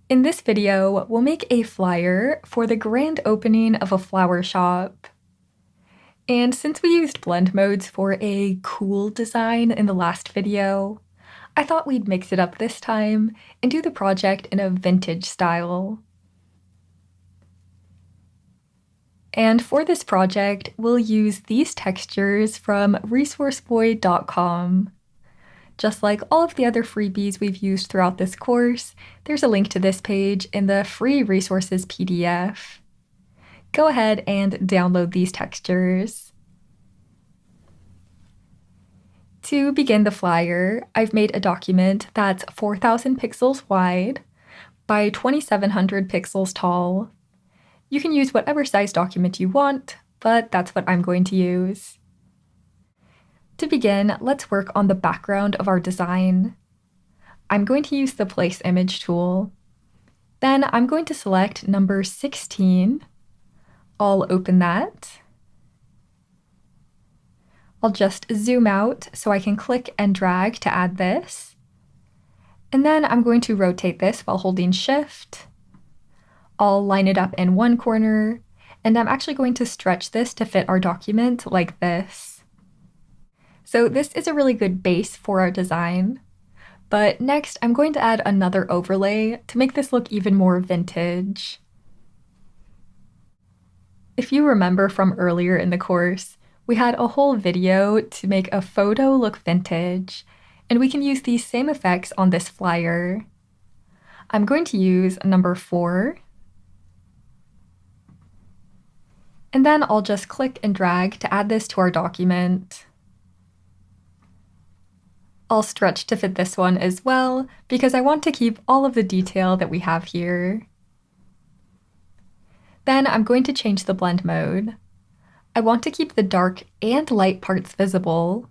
In this video, we'll make a flyer for the grand opening of a flower shop. And since we used blend modes for a cool design in the last video, I thought we'd mix it up this time and do the project in a vintage style. And for this project, we'll use these textures from resourceboy.com. Just like all of the other freebies we've used throughout this course, there's a link to this page in the free resources PDF. Go ahead and download these textures. To begin the flyer, I've made a document that's 4,000 pixels wide by 2,700 pixels tall. You can use whatever size document you want, but that's what I'm going to use. To begin, let's work on the background of our design. I'm going to use the Place Image tool. Then I'm going to select number 16. I'll open that. I'll just zoom out so I can click and drag to add this. And then I'm going to rotate this while holding Shift. I'll line it up in one corner, and I'm actually going to stretch this to fit our document like this. So this is a really good base for our design. But next, I'm going to add another overlay to make this look even more vintage. If you remember from earlier in the course, we had a whole video to make a photo look vintage, and we can use these same effects on this flyer. I'm going to use number 4. And then I'll just click and drag to add this to our document. I'll stretch to fit this one as well, because I want to keep all of the detail that we have here. Then I'm going to change the blend mode. I want to keep the dark and light parts visible,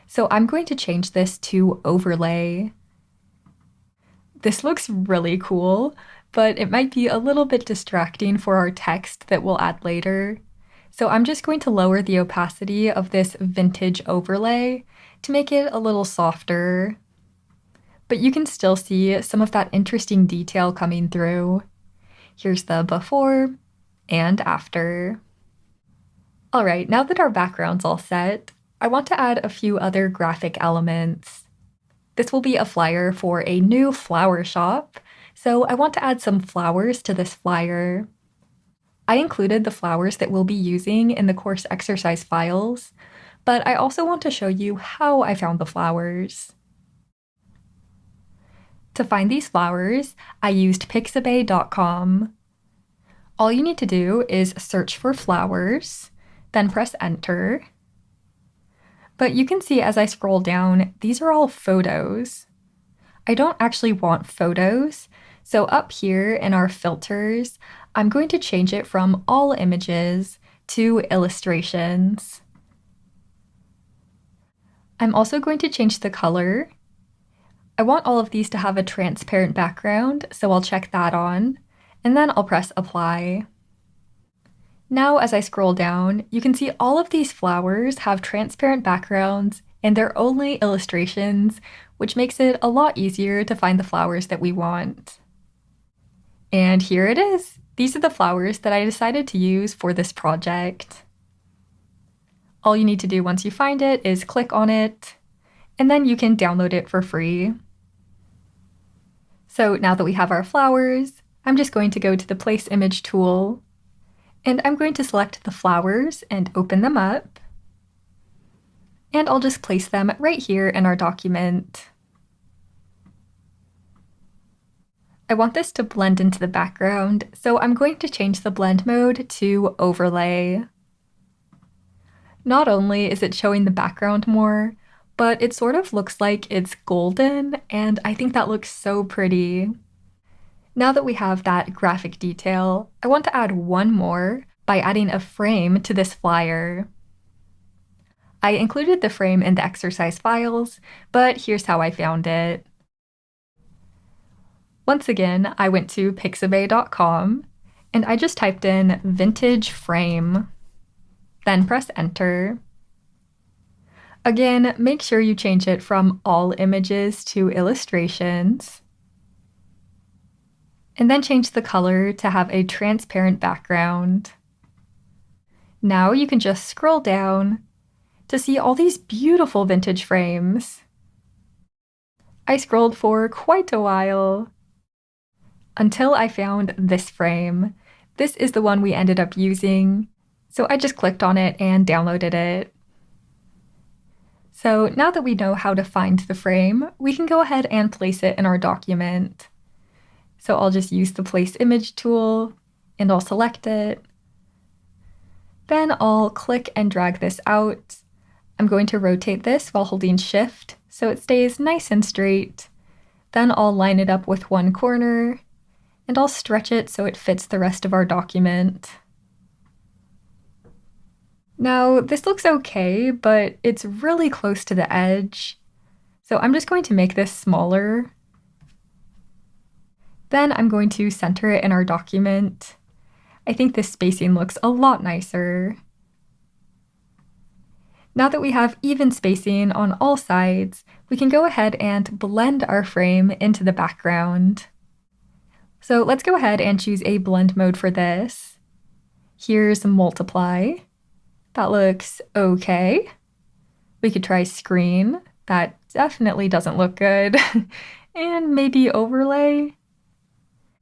so I'm going to change this to overlay. This looks really cool, but it might be a little bit distracting for our text that we'll add later. So I'm just going to lower the opacity of this vintage overlay to make it a little softer. But you can still see some of that interesting detail coming through. Here's the before and after. All right, now that our background's all set, I want to add a few other graphic elements. This will be a flyer for a new flower shop, so I want to add some flowers to this flyer. I included the flowers that we'll be using in the course exercise files, but I also want to show you how I found the flowers. To find these flowers, I used pixabay.com. All you need to do is search for flowers, then press enter. But you can see as I scroll down, these are all photos. I don't actually want photos, so up here in our filters, I'm going to change it from all images to illustrations. I'm also going to change the color. I want all of these to have a transparent background, so I'll check that on, and then I'll press apply. Now as I scroll down, you can see all of these flowers have transparent backgrounds and they're only illustrations, which makes it a lot easier to find the flowers that we want. And here it is. These are the flowers that I decided to use for this project. All you need to do once you find it is click on it, and then you can download it for free. So now that we have our flowers, I'm just going to go to the Place Image tool, and I'm going to select the flowers and open them up. And I'll just place them right here in our document. I want this to blend into the background, so I'm going to change the blend mode to overlay. Not only is it showing the background more, but it sort of looks like it's golden, and I think that looks so pretty. Now that we have that graphic detail, I want to add one more by adding a frame to this flyer. I included the frame in the exercise files, but here's how I found it. Once again, I went to pixabay.com, and I just typed in vintage frame. Then press enter. Again, make sure you change it from all images to illustrations. and then change the color to have a transparent background. Now you can just scroll down to see all these beautiful vintage frames. I scrolled for quite a while until I found this frame. This is the one we ended up using, so I just clicked on it and downloaded it. So now that we know how to find the frame, we can go ahead and place it in our document. So I'll just use the Place Image tool, and I'll select it. Then I'll click and drag this out. I'm going to rotate this while holding Shift so it stays nice and straight. Then I'll line it up with one corner, and I'll stretch it so it fits the rest of our document. Now, this looks okay, but it's really close to the edge. So I'm just going to make this smaller. Then I'm going to center it in our document. I think this spacing looks a lot nicer. Now that we have even spacing on all sides, we can go ahead and blend our frame into the background. So let's go ahead and choose a blend mode for this. Here's Multiply. That looks okay. We could try Screen. That definitely doesn't look good. And maybe Overlay.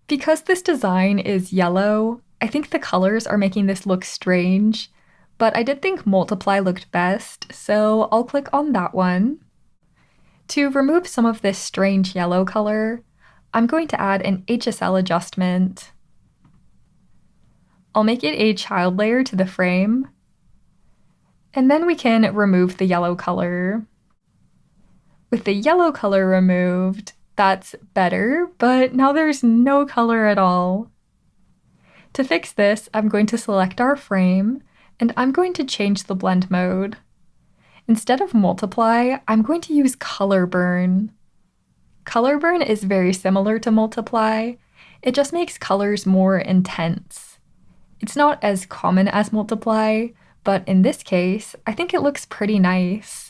Because this design is yellow, I think the colors are making this look strange, but I did think Multiply looked best, so I'll click on that one. To remove some of this strange yellow color, I'm going to add an HSL adjustment. I'll make it a child layer to the frame, and then we can remove the yellow color. With the yellow color removed, that's better, but now there's no color at all. To fix this, I'm going to select our frame, and I'm going to change the blend mode. Instead of Multiply, I'm going to use Color Burn. Color Burn is very similar to Multiply. It just makes colors more intense. It's not as common as Multiply, but in this case, I think it looks pretty nice.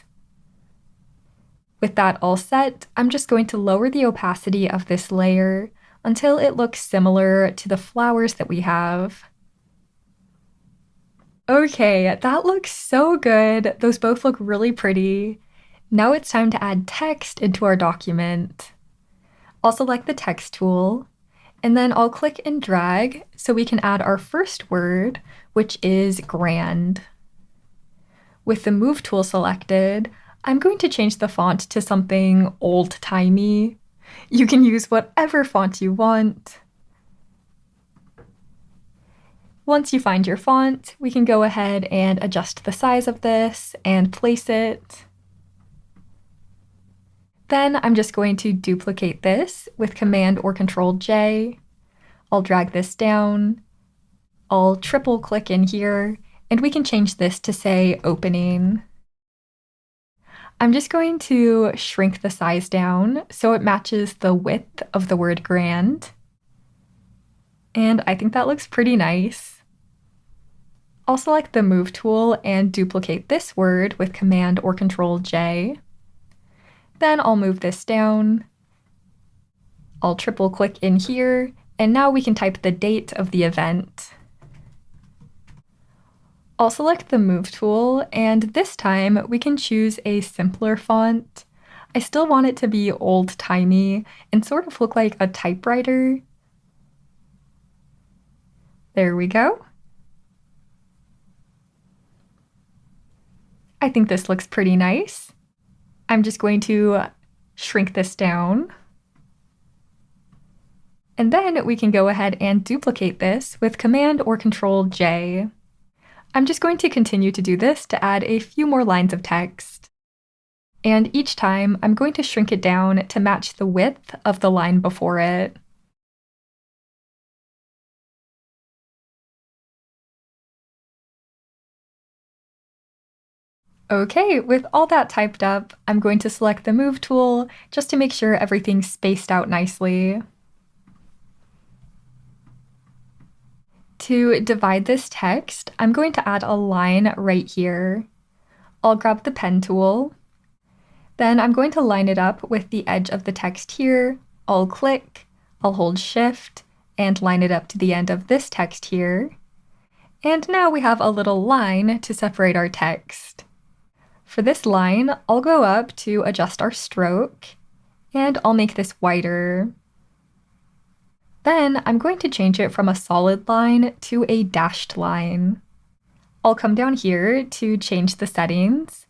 With that all set, I'm just going to lower the opacity of this layer until it looks similar to the flowers that we have. Okay, that looks so good. Those both look really pretty. Now it's time to add text into our document. I'll select the text tool, and then I'll click and drag so we can add our first word, which is grand. With the Move tool selected, I'm going to change the font to something old-timey. You can use whatever font you want. Once you find your font, we can go ahead and adjust the size of this and place it. Then I'm just going to duplicate this with Command or Control J. I'll drag this down. I'll triple click in here, and we can change this to say opening. I'm just going to shrink the size down so it matches the width of the word grand. And I think that looks pretty nice. I'll select the Move tool and duplicate this word with Command or Control J. Then I'll move this down. I'll triple click in here, and now we can type the date of the event. I'll select the Move tool, and this time we can choose a simpler font. I still want it to be old-timey and sort of look like a typewriter. There we go. I think this looks pretty nice. I'm just going to shrink this down. And then we can go ahead and duplicate this with Command or Control J. I'm just going to continue to do this to add a few more lines of text. And each time, I'm going to shrink it down to match the width of the line before it. Okay, with all that typed up, I'm going to select the Move tool just to make sure everything's spaced out nicely. To divide this text, I'm going to add a line right here. I'll grab the pen tool. Then I'm going to line it up with the edge of the text here. I'll click, I'll hold Shift, and line it up to the end of this text here. And now we have a little line to separate our text. For this line, I'll go up to adjust our stroke, and I'll make this whiter. Then I'm going to change it from a solid line to a dashed line. I'll come down here to change the settings.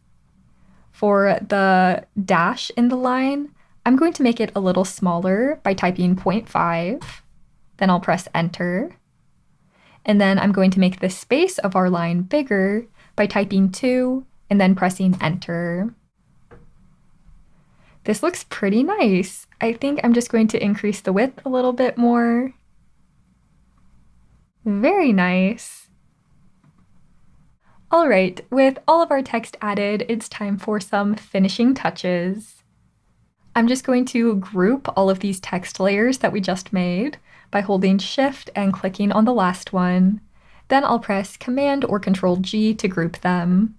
For the dash in the line, I'm going to make it a little smaller by typing 0.5. Then I'll press enter. And then I'm going to make the space of our line bigger by typing 2 and then pressing enter. This looks pretty nice. I think I'm just going to increase the width a little bit more. Very nice. All right, with all of our text added, it's time for some finishing touches. I'm just going to group all of these text layers that we just made by holding Shift and clicking on the last one. Then I'll press Command or Control G to group them.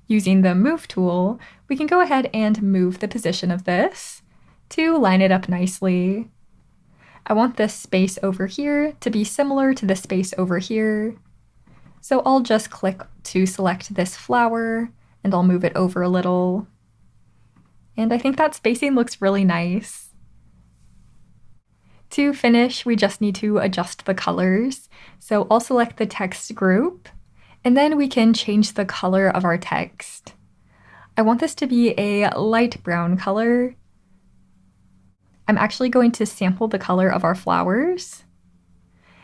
Using the Move tool, we can go ahead and move the position of this to line it up nicely. I want this space over here to be similar to the space over here. So I'll just click to select this flower and I'll move it over a little. And I think that spacing looks really nice. To finish, we just need to adjust the colors. So I'll select the text group, and then we can change the color of our text. I want this to be a light brown color. I'm actually going to sample the color of our flowers.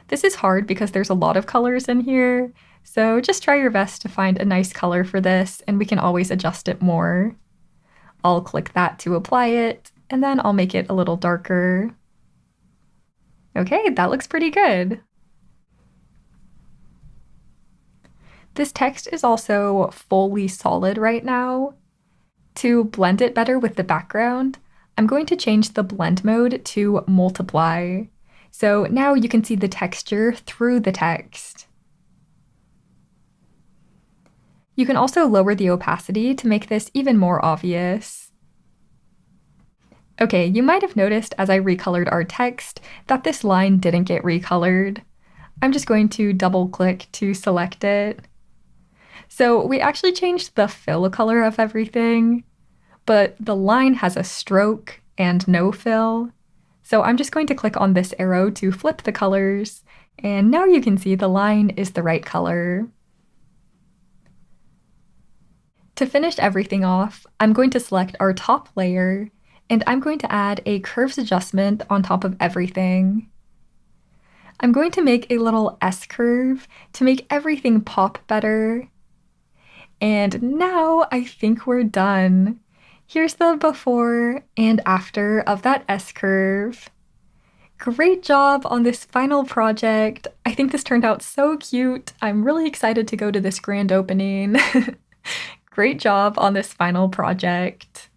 This is hard because there's a lot of colors in here, so just try your best to find a nice color for this, and we can always adjust it more. I'll click that to apply it, and then I'll make it a little darker. Okay, that looks pretty good. This text is also fully solid right now. To blend it better with the background, I'm going to change the blend mode to multiply. So now you can see the texture through the text. You can also lower the opacity to make this even more obvious. Okay, you might have noticed as I recolored our text that this line didn't get recolored. I'm just going to double click to select it. So we actually changed the fill color of everything, but the line has a stroke and no fill. So I'm just going to click on this arrow to flip the colors, and now you can see the line is the right color. To finish everything off, I'm going to select our top layer, and I'm going to add a curves adjustment on top of everything. I'm going to make a little S-curve to make everything pop better. And now I think we're done. Here's the before and after of that S-curve. Great job on this final project. I think this turned out so cute. I'm really excited to go to this grand opening. Great job on this final project.